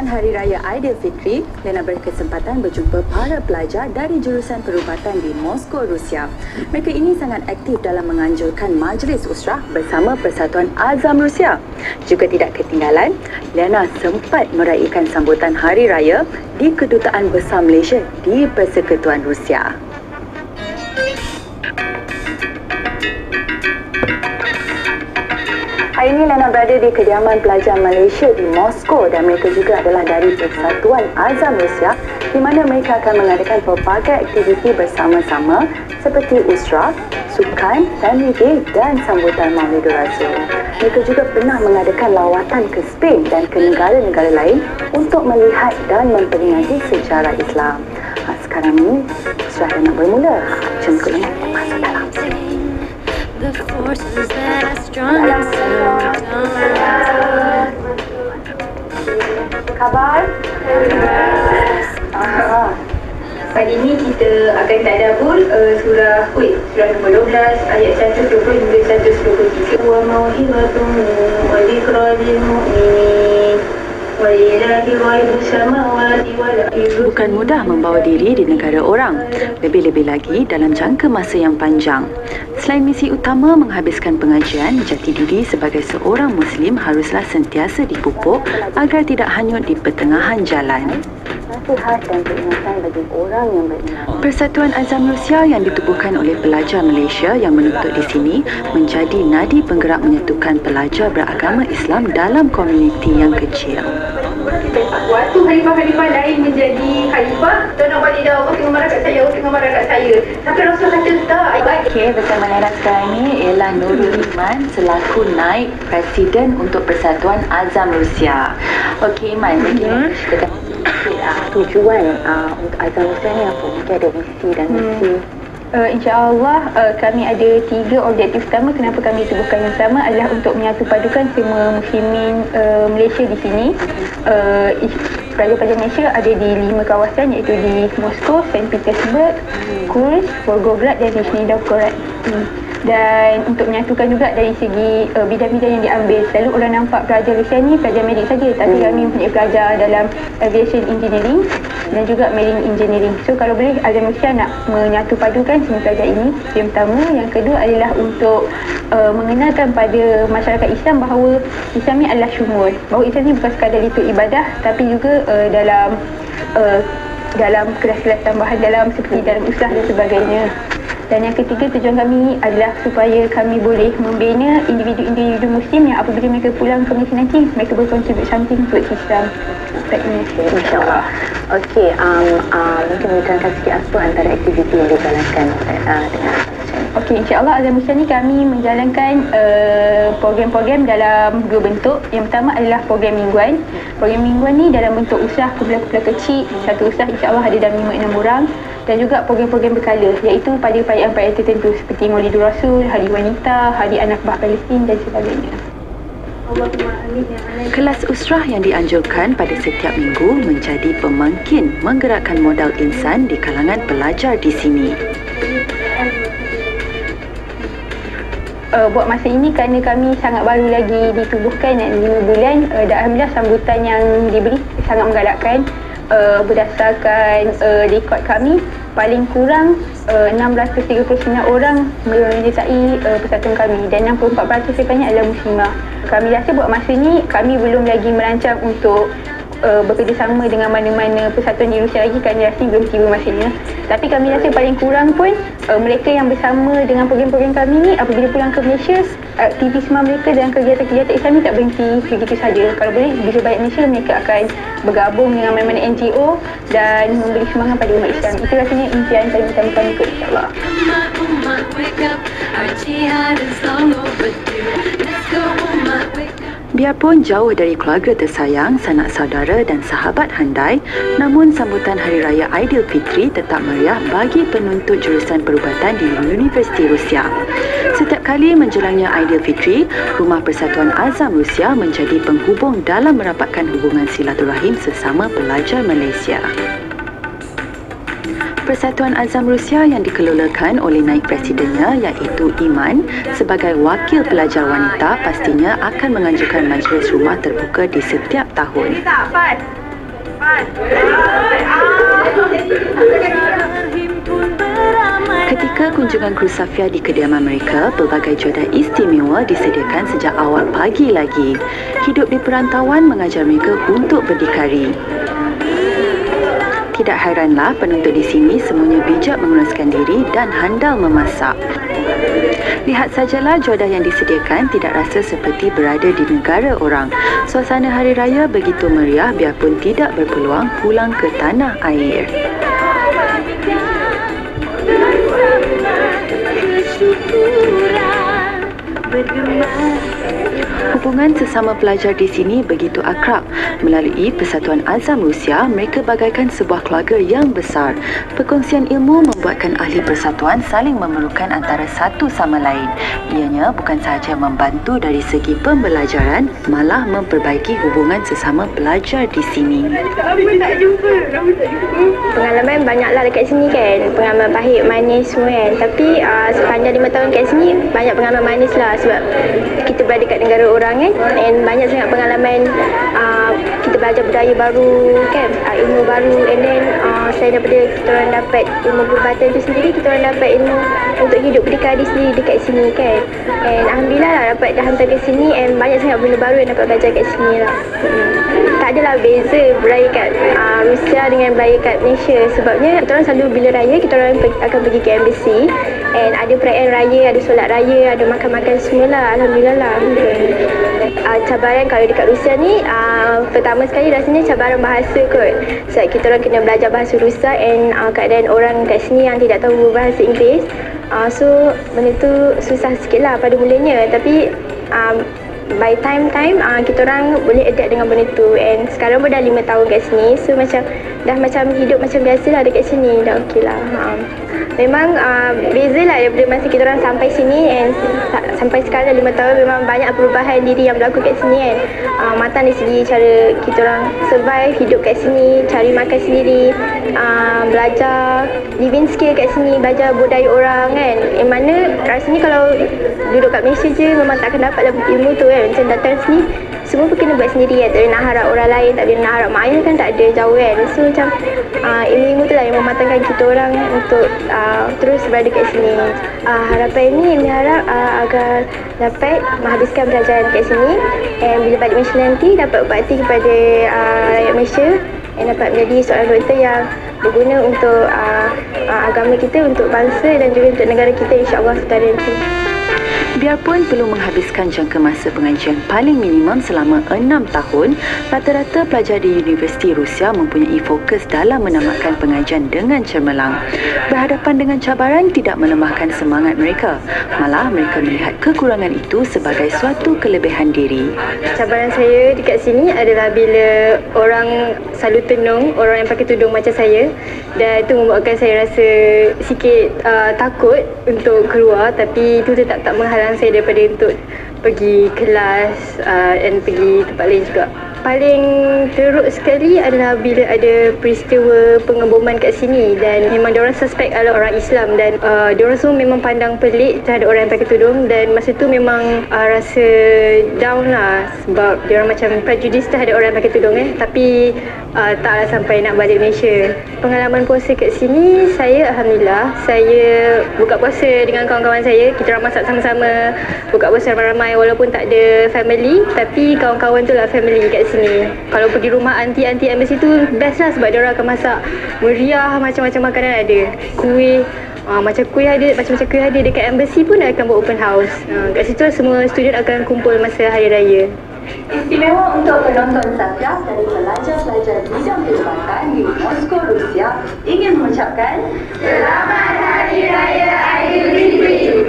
Hari Raya Aidilfitri, Lena berkesempatan berjumpa para pelajar dari jurusan perubatan di Moskow, Rusia. Mereka ini sangat aktif dalam menganjurkan Majlis Usrah bersama Persatuan Azam Rusia. Juga tidak ketinggalan, Lena sempat meraihkan sambutan Hari Raya di Kedutaan Besar Malaysia di Persekutuan Rusia. Hari ini Lena berada di kediaman pelajar Malaysia di Moskow dan mereka juga adalah dari Persatuan Azam Rusia di mana mereka akan mengadakan pelbagai aktiviti bersama-sama seperti usrah, sukan, family day dan sambutan Maulidul Rasul. Mereka juga pernah mengadakan lawatan ke Spain dan ke negara-negara lain untuk melihat dan memperingati sejarah Islam. Sekarang ini usrah dah nak bermula. Jom ikut Lena masuk dalam. The forces that are strong and so Khabar? Pagi ini kita akan tadabbur surah nombor 12 ayat 120 hingga 123. Wa mau'izatum wa dzikra lil mu'minin. Bukan mudah membawa diri di negara orang, lebih-lebih lagi dalam jangka masa yang panjang. Selain misi utama menghabiskan pengajian, jati diri sebagai seorang Muslim haruslah sentiasa dipupuk agar tidak hanyut di pertengahan jalan. Nasihat dan peringatan bagi orang yang beriman. Persatuan Azam Rusia yang ditubuhkan oleh pelajar Malaysia yang menuntut di sini menjadi nadi penggerak menyatukan pelajar beragama Islam dalam komuniti yang kecil. Waktu khalifah-khalifah lain menjadi khalifah, tuan nak balik dah, orang tengah marah kat saya, orang tengah marah kat saya. Tapi Rasul kata tak. Okey, bersama Lena sekarang ini ialah Nurul Iman selaku naib presiden untuk Persatuan Azam Rusia. Okey Iman, mungkin ceritakan tujuan untuk Azam Rusia ni apa? Mungkin ada misi dan misi. InsyaAllah kami ada 3 objektif utama kenapa kami tubuhkan. Yang pertama adalah untuk menyatupadukan semua muslimin Malaysia di sini. Pelajar-pelajar Malaysia ada di 5 kawasan iaitu di Moskow, St. Petersburg, Kursk, Volgograd dan Nizhny Novgorod. Dan untuk menyatukan juga dari segi bidang-bidang yang diambil. Selalu orang nampak pelajar Rusia ni pelajar medik saja, tapi kami mempunyai pelajar dalam aviation engineering dan juga marine engineering. So kalau boleh Azam Rusia nak menyatupadukan semua pelajar ini. Yang pertama. Yang kedua adalah untuk mengenalkan pada masyarakat Islam bahawa Islam ni adalah syumul. Bahawa Islam ni bukan sekadar itu ibadah, tapi juga dalam kelas-kelas tambahan dalam seperti dalam usrah dan sebagainya. Dan yang ketiga, tujuan kami adalah supaya kami boleh membina individu-individu Muslim yang apabila mereka pulang ke Malaysia nanti, mereka berkontribut something towards Islam. InsyaAllah. Okey, mungkin menerangkan sikit apa antara aktiviti yang dijalankan dengan Okey, insyaAllah Azam Rusia ni kami menjalankan program-program dalam 2 bentuk. Yang pertama adalah program mingguan. Program mingguan ni dalam bentuk usrah kumpulan-kumpulan kecil. Satu usrah insyaAllah ada dalam 5-6 orang. Dan juga program-program berkala iaitu pada perayaan-perayaan tertentu seperti Maulidul Rasul, Hari Wanita, Hari Anak Bah Palestin dan sebagainya. Kelas usrah yang dianjurkan pada setiap minggu menjadi pemangkin menggerakkan modal insan di kalangan pelajar di sini. Buat masa ini kerana kami sangat baru lagi ditubuhkan 5 bulan, dan alhamdulillah sambutan yang diberi sangat menggalakkan. Berdasarkan rekod kami, paling kurang 639 orang menyertai persatuan kami dan 64% daripadanya adalah muslimah. Kami rasa buat masa ni kami belum lagi merancang untuk bekerjasama dengan mana-mana persatuan di Rusia lagi kerana rasanya belum tiba masanya. Tapi kami rasa paling kurang pun mereka yang bersama dengan program-program kami ni apabila pulang ke Malaysia, aktivisme mereka dan kegiatan-kegiatan Islam ni tak berhenti begitu saja. Kalau boleh, bila balik Malaysia mereka akan bergabung dengan mana-mana NGO dan memberi semangat pada umat Islam. Itu rasanya impian paling utama kami kot, insyaAllah. Biarpun jauh dari keluarga tersayang, sanak saudara dan sahabat handai, namun sambutan Hari Raya Aidilfitri tetap meriah bagi penuntut jurusan perubatan di Universiti Rusia. Setiap kali menjelangnya Aidilfitri, Rumah Persatuan Azam Rusia menjadi penghubung dalam merapatkan hubungan silaturahim sesama pelajar Malaysia. Persatuan Azam Rusia yang dikelolakan oleh naib presidennya iaitu Iman sebagai wakil pelajar wanita pastinya akan menganjurkan majlis rumah terbuka di setiap tahun. Ketika kunjungan kru Safia di kediaman mereka, pelbagai juadah istimewa disediakan sejak awal pagi lagi. Hidup di perantauan mengajar mereka untuk berdikari. Tidak hairanlah penonton di sini semuanya bijak menguruskan diri dan handal memasak. Lihat sajalah juadah yang disediakan tidak rasa seperti berada di negara orang. Suasana hari raya begitu meriah biarpun tidak berpeluang pulang ke tanah air. Hubungan sesama pelajar di sini begitu akrab. Melalui Persatuan Azam Rusia, mereka bagaikan sebuah keluarga yang besar. Perkongsian ilmu membuatkan ahli persatuan saling memerlukan antara satu sama lain. Ianya bukan sahaja membantu dari segi pembelajaran, malah memperbaiki hubungan sesama pelajar di sini. Pengalaman banyaklah dekat sini kan. Pengalaman pahit, manis semua kan. Tapi sepanjang 5 tahun kat sini, banyak pengalaman manis lah sebab kita berada kat negara orang kan. And banyak sangat pengalaman kita belajar budaya baru kan, ilmu baru. And then selain daripada kita orang dapat ilmu perubatan tu sendiri, kita orang dapat ilmu untuk hidup berdikari sendiri dekat sini kan. And Alhamdulillah lah dapat dihantar ke sini and banyak sangat benda baru yang dapat belajar kat sini lah. Tak adalah beza beraya kat Rusia dengan beraya kat Malaysia. Sebabnya kita orang selalu bila raya kita orang akan pergi ke embassy and ada perayaan raya, ada solat raya, ada makan-makan semualah. Alhamdulillah lah. Cabaran kalau dekat Rusia ni pertama sekali rasanya cabaran bahasa kot. Sebab kita orang kena belajar bahasa Rusia and keadaan orang kat sini yang tidak tahu bahasa Inggeris. So benda tu susah sikit lah pada mulanya. Tapi by time kita orang boleh adapt dengan benda tu. And sekarang pun dah 5 tahun kat sini. So dah macam hidup macam biasa lah dekat sini. Dah okey lah. Memang beza lah daripada masa kita orang sampai sini and sampai sekarang 5 tahun memang banyak perubahan diri yang berlaku kat sini kan. Matang dari segi cara kita orang survive, hidup kat sini, cari makan sendiri, belajar living skill kat sini, belajar budaya orang kan. Yang mana rasanya kalau duduk kat Malaysia je memang tak akan dapat ilmu tu kan. Macam datang sini semua pun kena buat sendiri kan. Tak boleh nak harap orang lain, tak boleh nak harap mak ayah kan tak ada, jauh kan. So macam ilmu-ilmu tu lah yang mematangkan kita orang untuk terus berada kat sini. Harapan ni Emi harap agar dapat menghabiskan pelajaran kat sini and bila balik Malaysia nanti dapat berbakti kepada rakyat Malaysia dan dapat menjadi seorang doktor yang berguna untuk agama kita, untuk bangsa dan juga untuk negara kita insya-Allah setara nanti. Biarpun perlu menghabiskan jangka masa pengajian paling minimum selama 6 tahun, rata-rata pelajar di Universiti Rusia mempunyai fokus dalam menamatkan pengajian dengan cemerlang. Berhadapan dengan cabaran tidak melemahkan semangat mereka, malah mereka melihat kekurangan itu sebagai suatu kelebihan diri. Cabaran saya dekat sini adalah bila orang selalu tenung, orang yang pakai tudung macam saya, dan itu membuatkan saya rasa sikit takut untuk keluar, tapi itu tetap tak menghalang saya daripada untuk pergi kelas dan pergi tempat lain juga. Paling teruk sekali adalah bila ada peristiwa pengeboman kat sini dan memang diorang suspek adalah orang Islam dan diorang semua memang pandang pelik terhadap orang yang pakai tudung dan masa tu memang rasa down lah sebab diorang macam prejudis terhadap orang yang pakai tudung tapi taklah sampai nak balik Malaysia. Pengalaman puasa kat sini saya Alhamdulillah, saya buka puasa dengan kawan-kawan saya, kita orang masak sama-sama, buka puasa ramai-ramai walaupun tak ada family tapi kawan-kawan tu lah family kat sini. Kalau pergi rumah aunty-aunty embassy tu best lah sebab diorang akan masak meriah, macam-macam makanan ada, kuih macam kuih ada, macam-macam kuih ada. Dekat embassy pun akan buat open house. Kat situ semua student akan kumpul masa hari raya. Istimewa untuk penonton Safia dari pelajar-pelajar bidang perubatan di Moskow, Rusia ingin mengucapkan Selamat Hari Raya Aidilfitri.